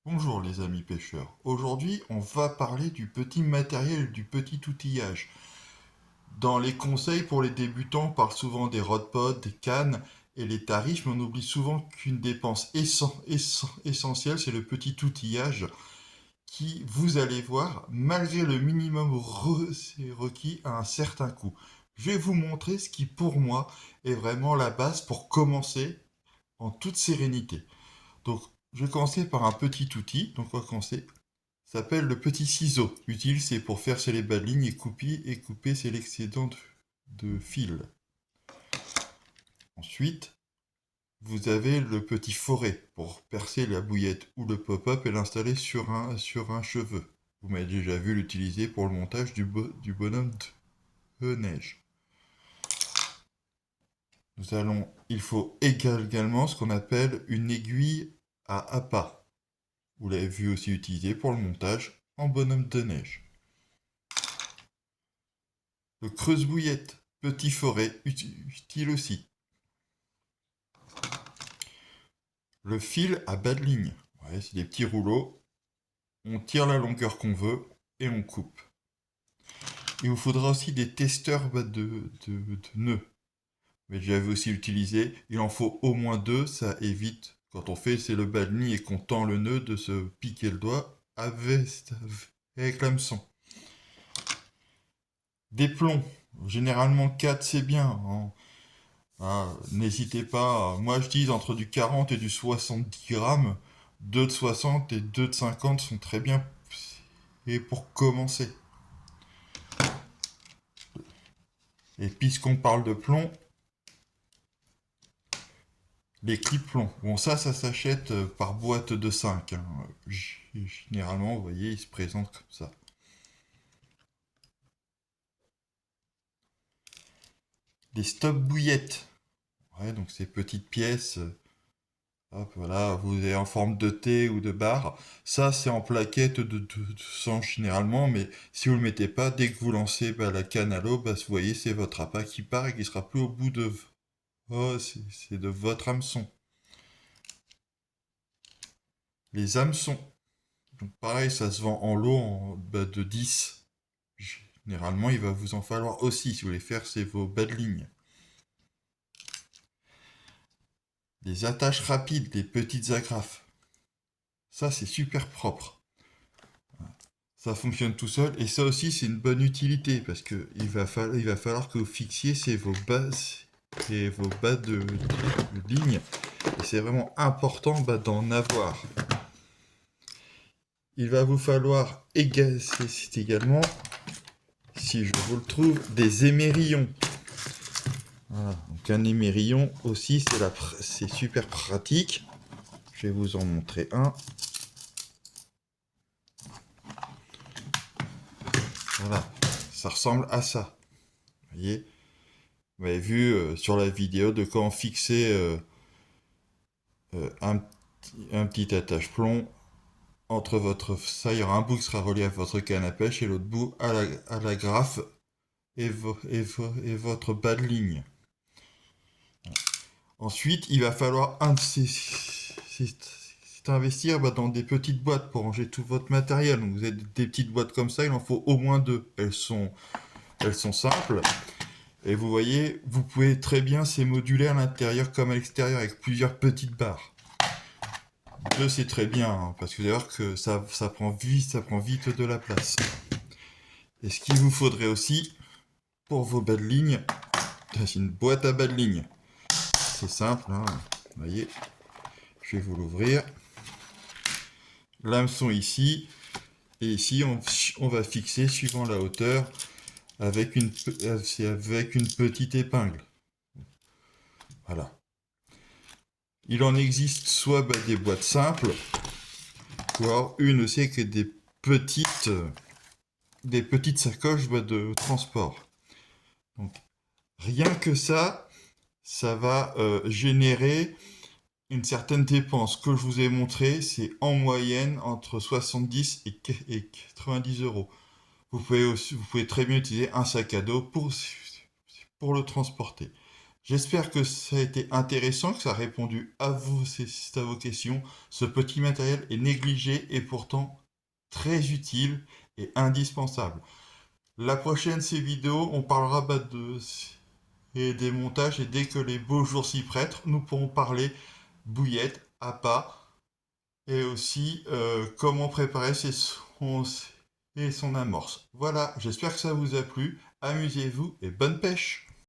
Bonjour les amis pêcheurs. Aujourd'hui, on va parler du petit matériel, du petit outillage. Dans les conseils pour les débutants, on parle souvent des rodpods, des cannes et les tarifs, mais on oublie souvent qu'une dépense essentielle, c'est le petit outillage qui, vous allez voir, malgré le minimum requis, a un certain coût. Je vais vous montrer ce qui, pour moi, est vraiment la base pour commencer en toute sérénité. Donc, je vais commencer par un petit outil. Donc, on va commencer. Ça s'appelle le petit ciseau. Utile, c'est pour faire les bas de ligne et couper c'est l'excédent de fil. Ensuite, vous avez le petit foret pour percer la bouillette ou le pop-up et l'installer sur un cheveu. Vous m'avez déjà vu l'utiliser pour le montage du bonhomme de neige. Il faut également ce qu'on appelle une aiguille à appât. Vous l'avez vu aussi utilisé pour le montage en bonhomme de neige. Le creuse-bouillette, petit foret, utile aussi. Le fil à bas de ligne, ouais, c'est des petits rouleaux. On tire la longueur qu'on veut et on coupe. Il vous faudra aussi des testeurs de nœuds. Mais j'avais aussi utilisé, il en faut au moins deux, ça évite, quand on fait c'est le bas de ligne et qu'on tend le nœud, de se piquer le doigt avec l'hameçon. Des plombs, généralement 4 c'est bien, hein. Ah, n'hésitez pas, moi je dis entre du 40 et du 70 grammes, 2 de 60 et 2 de 50 sont très bien. Et pour commencer. Et puisqu'on parle de plomb, les clips plomb. Bon, ça s'achète par boîte de 5, hein. Généralement, vous voyez, ils se présentent comme ça. Des stop bouillettes. Ouais, donc ces petites pièces. Hop, voilà, vous avez en forme de T ou de barre. Ça, c'est en plaquette de 100 généralement, mais si vous le mettez pas, dès que vous lancez la canne à l'eau, vous voyez, c'est votre appât qui part et qui sera plus au bout de... Oh, c'est de votre hameçon. Les hameçons. Donc pareil, ça se vend en lot de 10. Généralement, il va vous en falloir aussi si vous voulez faire vos bas de ligne. Des attaches rapides, des petites agrafes. Ça, c'est super propre. Ça fonctionne tout seul et ça aussi, c'est une bonne utilité parce que il va falloir que vous fixiez vos bas de ligne. Et c'est vraiment important d'en avoir. Il va vous falloir c'est également, si je vous le trouve, des émerillons. Voilà. Donc un émerillon aussi, c'est super pratique. Je vais vous en montrer un. Voilà, ça ressemble à ça. Vous voyez, vous avez vu sur la vidéo de comment fixer un petit attache-plomb entre votre... Ça, il y aura un bout qui sera relié à votre canne à pêche et l'autre bout à la graffe et votre bas de ligne. Ensuite, il va falloir investir dans des petites boîtes pour ranger tout votre matériel. Donc vous avez des petites boîtes comme ça, il en faut au moins deux. Elles sont simples. Et vous voyez, vous pouvez très bien ces moduler à l'intérieur comme à l'extérieur avec plusieurs petites barres. Deux, c'est très bien, hein, parce que vous allez voir que ça prend vite de la place. Et ce qu'il vous faudrait aussi pour vos bas de ligne, c'est une boîte à bas de ligne. C'est simple, hein, vous voyez. Je vais vous l'ouvrir. L'hameçon ici, et ici on va fixer suivant la hauteur avec une petite épingle. Voilà. Il en existe soit des boîtes simples, ou alors une aussi avec des petites sacoches de transport. Donc rien que ça va générer une certaine dépense. Ce que je vous ai montré, c'est en moyenne entre 70 et 90 euros. Vous pouvez très bien utiliser un sac à dos pour le transporter. J'espère que ça a été intéressant, que ça a répondu à vos questions. Ce petit matériel est négligé et pourtant très utile et indispensable. La prochaine, ces vidéos, on parlera et des montages et dès que les beaux jours s'y prêtent, nous pourrons parler bouillette, appât et aussi comment préparer et son amorce. Voilà, j'espère que ça vous a plu. Amusez-vous et bonne pêche!